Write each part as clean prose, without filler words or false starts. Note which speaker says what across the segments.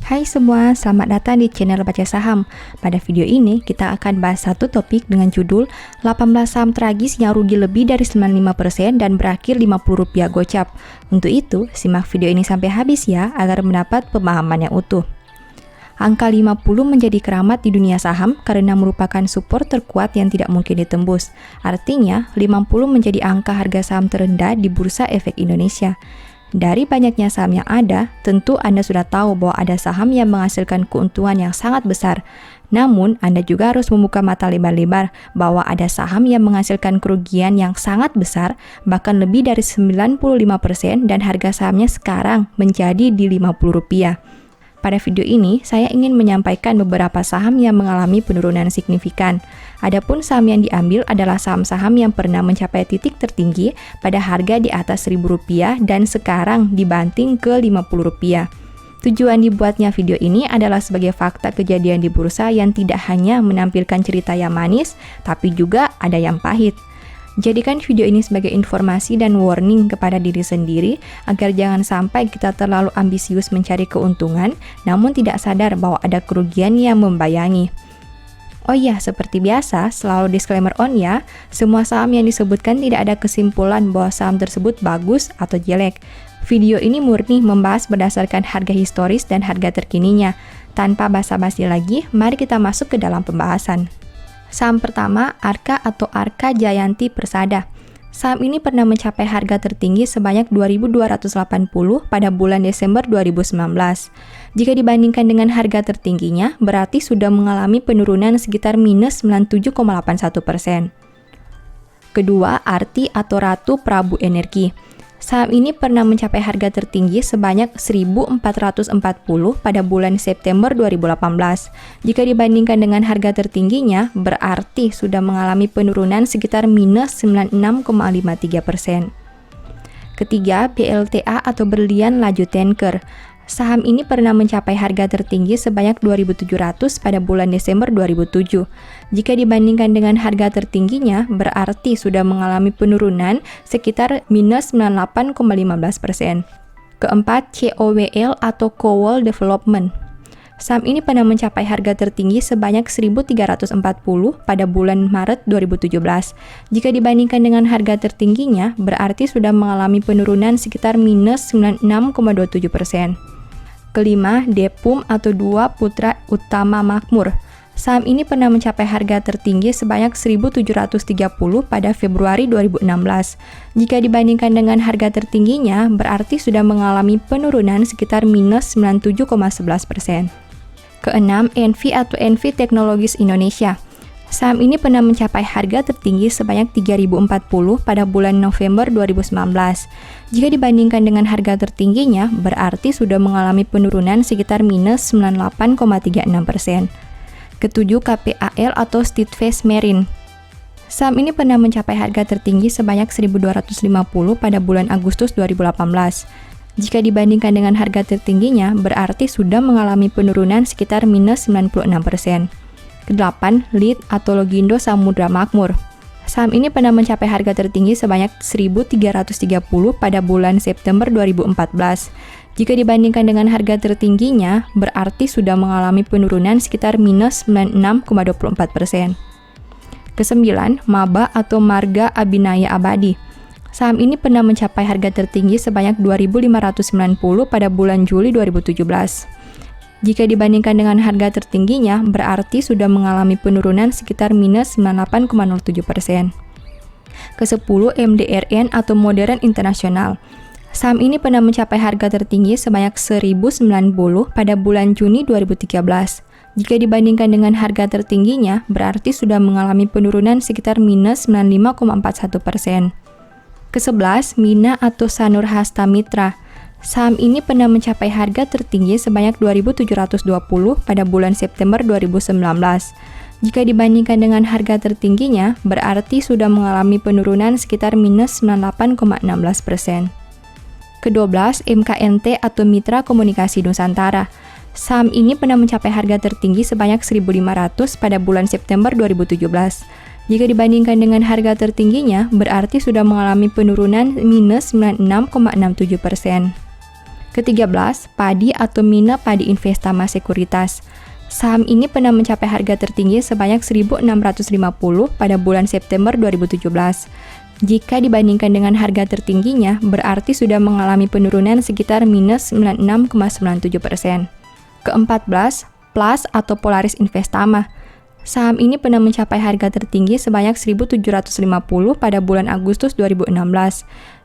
Speaker 1: Hai semua, selamat datang di channel Baca Saham. Pada video ini, kita akan bahas satu topik dengan judul 18 saham tragis yang rugi lebih dari 95% dan berakhir Rp50 gocap. Untuk itu, simak video ini sampai habis ya, agar mendapat pemahaman yang utuh. Angka 50 menjadi keramat di dunia saham karena merupakan support terkuat yang tidak mungkin ditembus. Artinya, 50 menjadi angka harga saham terendah di Bursa Efek Indonesia. Dari banyaknya saham yang ada, tentu Anda sudah tahu bahwa ada saham yang menghasilkan keuntungan yang sangat besar. Namun, Anda juga harus membuka mata lebar-lebar bahwa ada saham yang menghasilkan kerugian yang sangat besar, bahkan lebih dari 95% dan harga sahamnya sekarang menjadi di Rp50. Pada video ini, saya ingin menyampaikan beberapa saham yang mengalami penurunan signifikan. Adapun saham yang diambil adalah saham-saham yang pernah mencapai titik tertinggi pada harga di atas Rp1.000 dan sekarang dibanting ke Rp50. Tujuan dibuatnya video ini adalah sebagai fakta kejadian di bursa yang tidak hanya menampilkan cerita yang manis, tapi juga ada yang pahit. Jadikan video ini sebagai informasi dan warning kepada diri sendiri agar jangan sampai kita terlalu ambisius mencari keuntungan, namun tidak sadar bahwa ada kerugian yang membayangi. Oh iya, seperti biasa, selalu disclaimer on ya, semua saham yang disebutkan tidak ada kesimpulan bahwa saham tersebut bagus atau jelek. Video ini murni membahas berdasarkan harga historis dan harga terkininya. Tanpa basa-basi lagi, mari kita masuk ke dalam pembahasan. Saham pertama, Arka atau Arka Jayanti Persada. Saham ini pernah mencapai harga tertinggi sebanyak Rp2.280 pada bulan Desember 2019. Jika dibandingkan dengan harga tertingginya, berarti sudah mengalami penurunan sekitar minus 97,81%. Kedua, Arti atau Ratu Prabu Energi. Saham ini pernah mencapai harga tertinggi sebanyak Rp1.440 pada bulan September 2018. Jika dibandingkan dengan harga tertingginya, berarti sudah mengalami penurunan sekitar minus 96,53%. Ketiga, BLTA atau Berlian Laju Tanker. Saham ini pernah mencapai harga tertinggi sebanyak Rp2.700 pada bulan Desember 2007. Jika dibandingkan dengan harga tertingginya, berarti sudah mengalami penurunan sekitar minus 98,15%. Keempat, COWL atau Cowell Development. Saham ini pernah mencapai harga tertinggi sebanyak Rp1.340 pada bulan Maret 2017. Jika dibandingkan dengan harga tertingginya, berarti sudah mengalami penurunan sekitar minus 96,27%. Kelima, Depum atau Dua Putra Utama Makmur. Saham ini pernah mencapai harga tertinggi sebanyak Rp1.730 pada Februari 2016. Jika dibandingkan dengan harga tertingginya, berarti sudah mengalami penurunan sekitar minus 97,11%. Keenam, Envi atau Envi Teknologis Indonesia. Saham ini pernah mencapai harga tertinggi sebanyak Rp3.040 pada bulan November 2019. Jika dibandingkan dengan harga tertingginya, berarti sudah mengalami penurunan sekitar minus 98,36%. Ketujuh, KPAL atau Steadfast Marine. Saham ini pernah mencapai harga tertinggi sebanyak Rp1.250 pada bulan Agustus 2018. Jika dibandingkan dengan harga tertingginya, berarti sudah mengalami penurunan sekitar minus 96%. Kedelapan, Lead atau Logindo Samudra Makmur. Saham ini pernah mencapai harga tertinggi sebanyak Rp1.330 pada bulan September 2014. Jika dibandingkan dengan harga tertingginya, berarti sudah mengalami penurunan sekitar minus 96,24%. Kesembilan, Maba atau Marga Abinaya Abadi. Saham ini pernah mencapai harga tertinggi sebanyak Rp2.590 pada bulan Juli 2017. Jika dibandingkan dengan harga tertingginya, berarti sudah mengalami penurunan sekitar minus 98,07%. Kesepuluh, MDRN atau Modern International. Saham ini pernah mencapai harga tertinggi sebanyak Rp1.090 pada bulan Juni 2013. Jika dibandingkan dengan harga tertingginya, berarti sudah mengalami penurunan sekitar minus 95,41%. Kesebelas, Mina atau Sanur Hasta Mitra. Saham ini pernah mencapai harga tertinggi sebanyak Rp2.720 pada bulan September 2019. Jika dibandingkan dengan harga tertingginya, berarti sudah mengalami penurunan sekitar minus 98,16%. Ke-12, MKNT atau Mitra Komunikasi Nusantara. Saham ini pernah mencapai harga tertinggi sebanyak Rp1.500 pada bulan September 2017. Jika dibandingkan dengan harga tertingginya, berarti sudah mengalami penurunan minus 96,67%. Ke-13, padi atau Mina Padi Investama Sekuritas. Saham ini pernah mencapai harga tertinggi sebanyak 1.650 pada bulan September 2017. Jika dibandingkan dengan harga tertingginya, berarti sudah mengalami penurunan sekitar minus 96,97%. Ke-14, Plus atau Polaris Investama. Saham ini pernah mencapai harga tertinggi sebanyak 1.750 pada bulan Agustus 2016.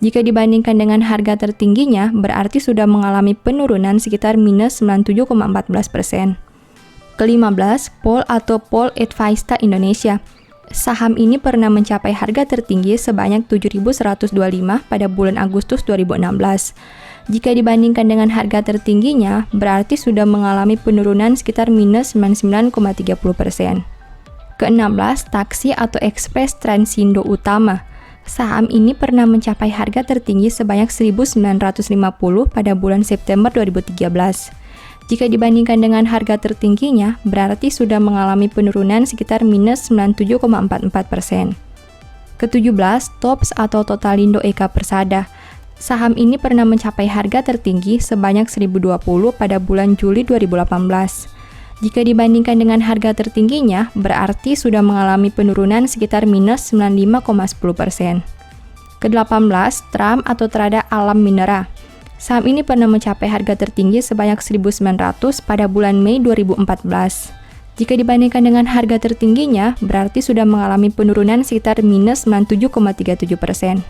Speaker 1: Jika dibandingkan dengan harga tertingginya, berarti sudah mengalami penurunan sekitar minus 97,14%. Ke-15, Pol atau Pol Advaista Indonesia. Saham ini pernah mencapai harga tertinggi sebanyak 7.125 pada bulan Agustus 2016. Jika dibandingkan dengan harga tertingginya, berarti sudah mengalami penurunan sekitar minus 99,30%. Ke-16, Taksi atau Express Transindo Utama. Saham ini pernah mencapai harga tertinggi sebanyak 1.950 pada bulan September 2013. Jika dibandingkan dengan harga tertingginya, berarti sudah mengalami penurunan sekitar minus 97,44%. Ke-17, TOPS atau Totalindo Eka Persada. Saham ini pernah mencapai harga tertinggi sebanyak 1.020 pada bulan Juli 2018. Jika dibandingkan dengan harga tertingginya, berarti sudah mengalami penurunan sekitar minus 95,10%. Ke-18, Tram atau Trada Alam Minera. Saham ini pernah mencapai harga tertinggi sebanyak 1.900 pada bulan Mei 2014. Jika dibandingkan dengan harga tertingginya, berarti sudah mengalami penurunan sekitar minus 97,37%.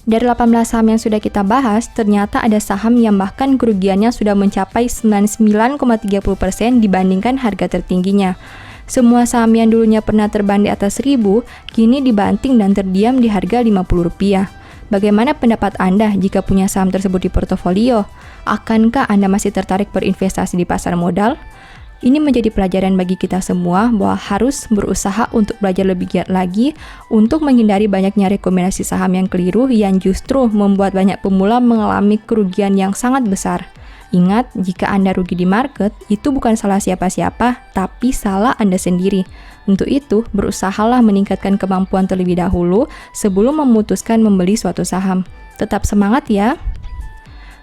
Speaker 1: Dari 18 saham yang sudah kita bahas, ternyata ada saham yang bahkan kerugiannya sudah mencapai 99,30% dibandingkan harga tertingginya. Semua saham yang dulunya pernah terbang di atas 1.000, kini dibanting dan terdiam di harga Rp50. Bagaimana pendapat Anda jika punya saham tersebut di portofolio? Akankah Anda masih tertarik berinvestasi di pasar modal? Ini menjadi pelajaran bagi kita semua bahwa harus berusaha untuk belajar lebih giat lagi untuk menghindari banyaknya rekomendasi saham yang keliru yang justru membuat banyak pemula mengalami kerugian yang sangat besar. Ingat, jika Anda rugi di market, itu bukan salah siapa-siapa, tapi salah Anda sendiri. Untuk itu, berusahalah meningkatkan kemampuan terlebih dahulu sebelum memutuskan membeli suatu saham. Tetap semangat ya!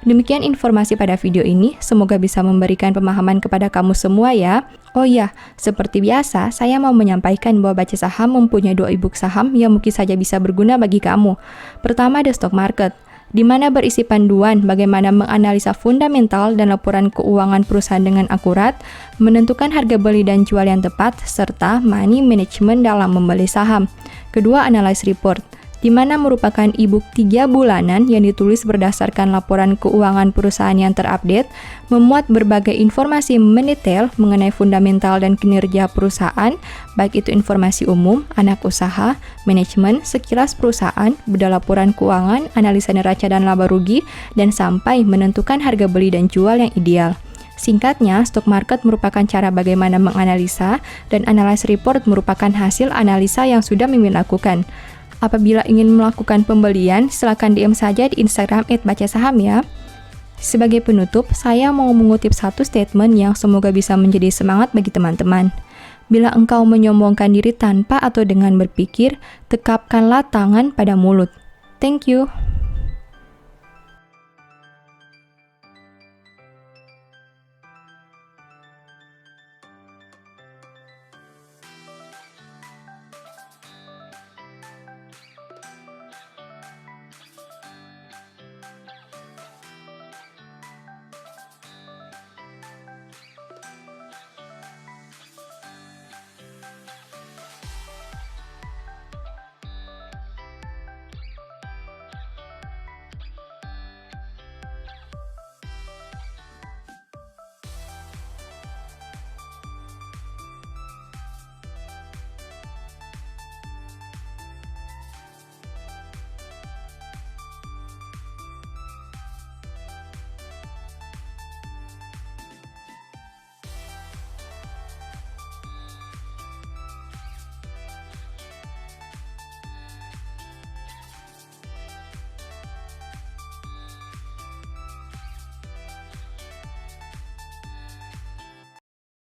Speaker 1: Demikian informasi pada video ini, semoga bisa memberikan pemahaman kepada kamu semua ya. Oh iya, seperti biasa, saya mau menyampaikan bahwa Baca Saham mempunyai 2 e-book saham yang mungkin saja bisa berguna bagi kamu. Pertama, The Stock Market, di mana berisi panduan bagaimana menganalisa fundamental dan laporan keuangan perusahaan dengan akurat, menentukan harga beli dan jual yang tepat, serta money management dalam membeli saham. Kedua, Analyze Report, di mana merupakan e-book 3 bulanan yang ditulis berdasarkan laporan keuangan perusahaan yang terupdate, memuat berbagai informasi mendetail mengenai fundamental dan kinerja perusahaan, baik itu informasi umum, anak usaha, manajemen, sekilas perusahaan, beda laporan keuangan, analisa neraca dan laba rugi, dan sampai menentukan harga beli dan jual yang ideal. Singkatnya, stock market merupakan cara bagaimana menganalisa, dan analyze report merupakan hasil analisa yang sudah Mimin lakukan. Apabila ingin melakukan pembelian, silakan DM saja di Instagram @bacasaham ya. Sebagai penutup, saya mau mengutip satu statement yang semoga bisa menjadi semangat bagi teman-teman. Bila engkau menyombongkan diri tanpa atau dengan berpikir, tekapkanlah tangan pada mulut. Thank you.